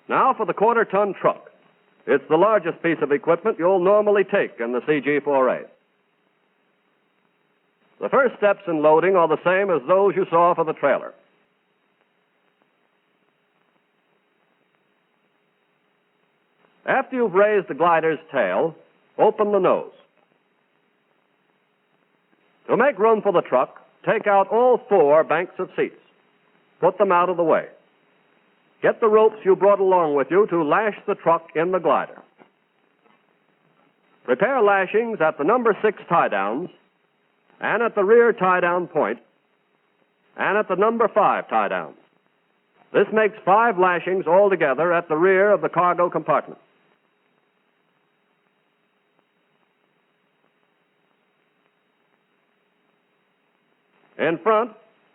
Now for the quarter-ton truck. It's the largest piece of equipment you'll normally take in the CG-4A. The first steps in loading are the same as those you saw for the trailer. After you've raised the glider's tail, open the nose. To make room for the truck, take out all 4 banks of seats. Put them out of the way. Get the ropes you brought along with you to lash the truck in the glider. Prepare lashings at the number 6 tie-downs, and at the rear tie-down point, and at the number 5 tie-downs. This makes 5 lashings altogether at the rear of the cargo compartment. In front,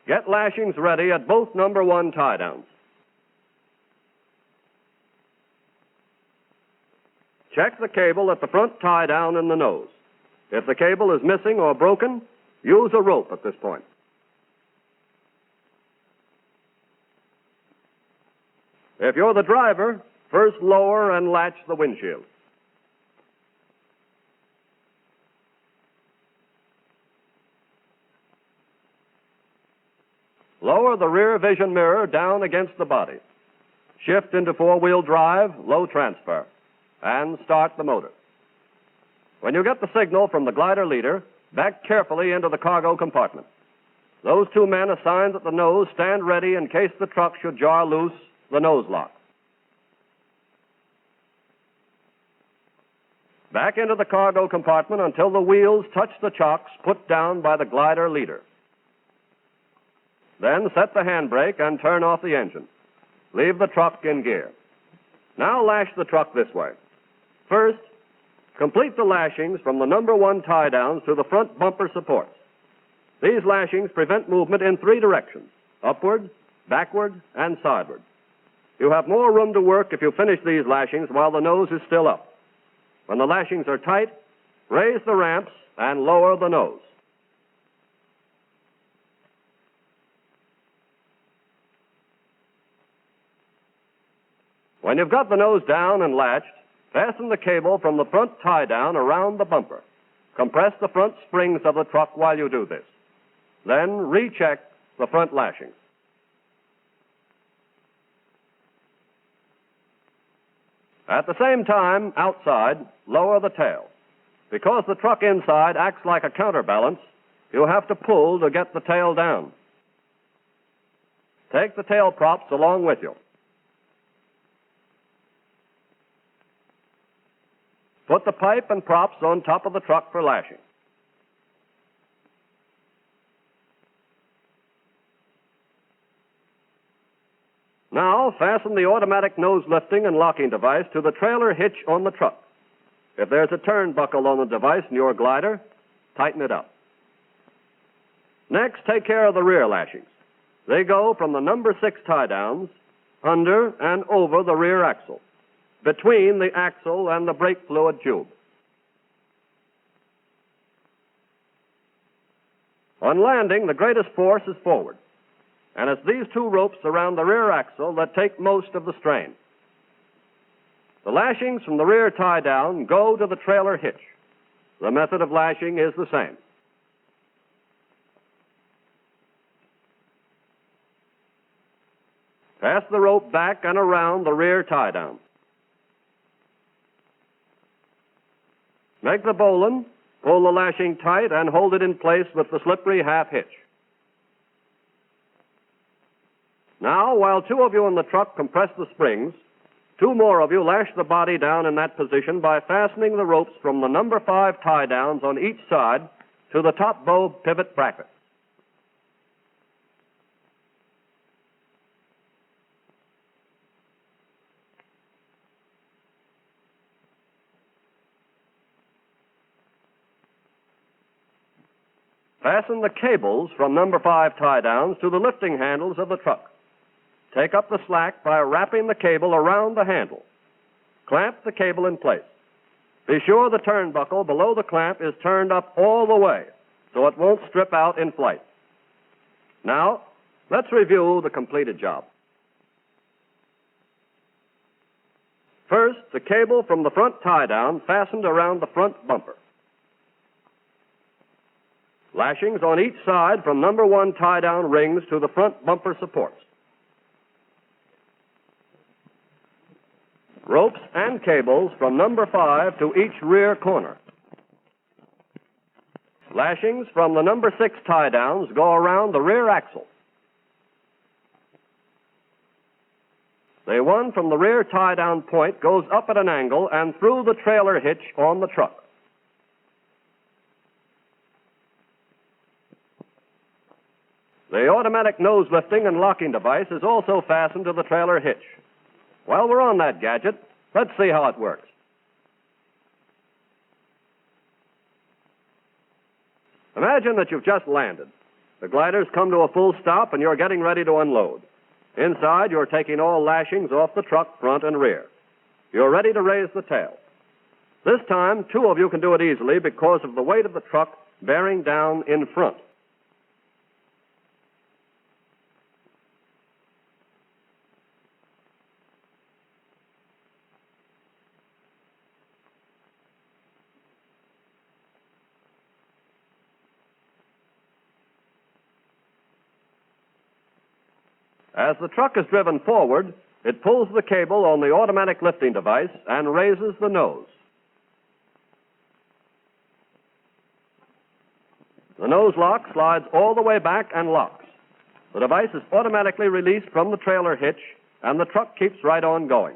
get lashings ready at both number 1 tie-downs. Check the cable at the front tie-down in the nose. If the cable is missing or broken, use a rope at this point. If you're the driver, first lower and latch the windshield. Lower the rear vision mirror down against the body. Shift into 4-wheel drive, low transfer, and start the motor. When you get the signal from the glider leader, back carefully into the cargo compartment. Those 2 men assigned at the nose stand ready in case the truck should jar loose the nose lock. Back into the cargo compartment until the wheels touch the chocks put down by the glider leader. Then set the handbrake and turn off the engine. Leave the truck in gear. Now lash the truck this way. First, complete the lashings from the number 1 tie-downs to the front bumper supports. These lashings prevent movement in 3 directions: upward, backward, and sideward. You have more room to work if you finish these lashings while the nose is still up. When the lashings are tight, raise the ramps and lower the nose. When you've got the nose down and latched, fasten the cable from the front tie-down around the bumper. Compress the front springs of the truck while you do this. Then recheck the front lashings. At the same time, outside, lower the tail. Because the truck inside acts like a counterbalance, you have to pull to get the tail down. Take the tail props along with you. Put the pipe and props on top of the truck for lashing. Now, fasten the automatic nose lifting and locking device to the trailer hitch on the truck. If there's a turnbuckle on the device in your glider, tighten it up. Next, take care of the rear lashings. They go from the number 6 tie-downs under and over the rear axle, between the axle and the brake fluid tube. On landing, the greatest force is forward, and it's these 2 ropes around the rear axle that take most of the strain. The lashings from the rear tie-down go to the trailer hitch. The method of lashing is the same. Pass the rope back and around the rear tie-down. Make the bowline, pull the lashing tight, and hold it in place with the slippery half hitch. Now, while 2 of you in the truck compress the springs, 2 more of you lash the body down in that position by fastening the ropes from the number 5 tie-downs on each side to the top bow pivot bracket. Fasten the cables from number 5 tie-downs to the lifting handles of the truck. Take up the slack by wrapping the cable around the handle. Clamp the cable in place. Be sure the turnbuckle below the clamp is turned up all the way so it won't strip out in flight. Now, let's review the completed job. First, the cable from the front tie-down fastened around the front bumper. Lashings on each side from number 1 tie-down rings to the front bumper supports. Ropes and cables from number 5 to each rear corner. Lashings from the number 6 tie-downs go around the rear axle. The one from the rear tie-down point goes up at an angle and through the trailer hitch on the truck. The automatic nose lifting and locking device is also fastened to the trailer hitch. While we're on that gadget, let's see how it works. Imagine that you've just landed. The glider's come to a full stop and you're getting ready to unload. Inside, you're taking all lashings off the truck front and rear. You're ready to raise the tail. This time, 2 of you can do it easily because of the weight of the truck bearing down in front. As the truck is driven forward, it pulls the cable on the automatic lifting device and raises the nose. The nose lock slides all the way back and locks. The device is automatically released from the trailer hitch, and the truck keeps right on going.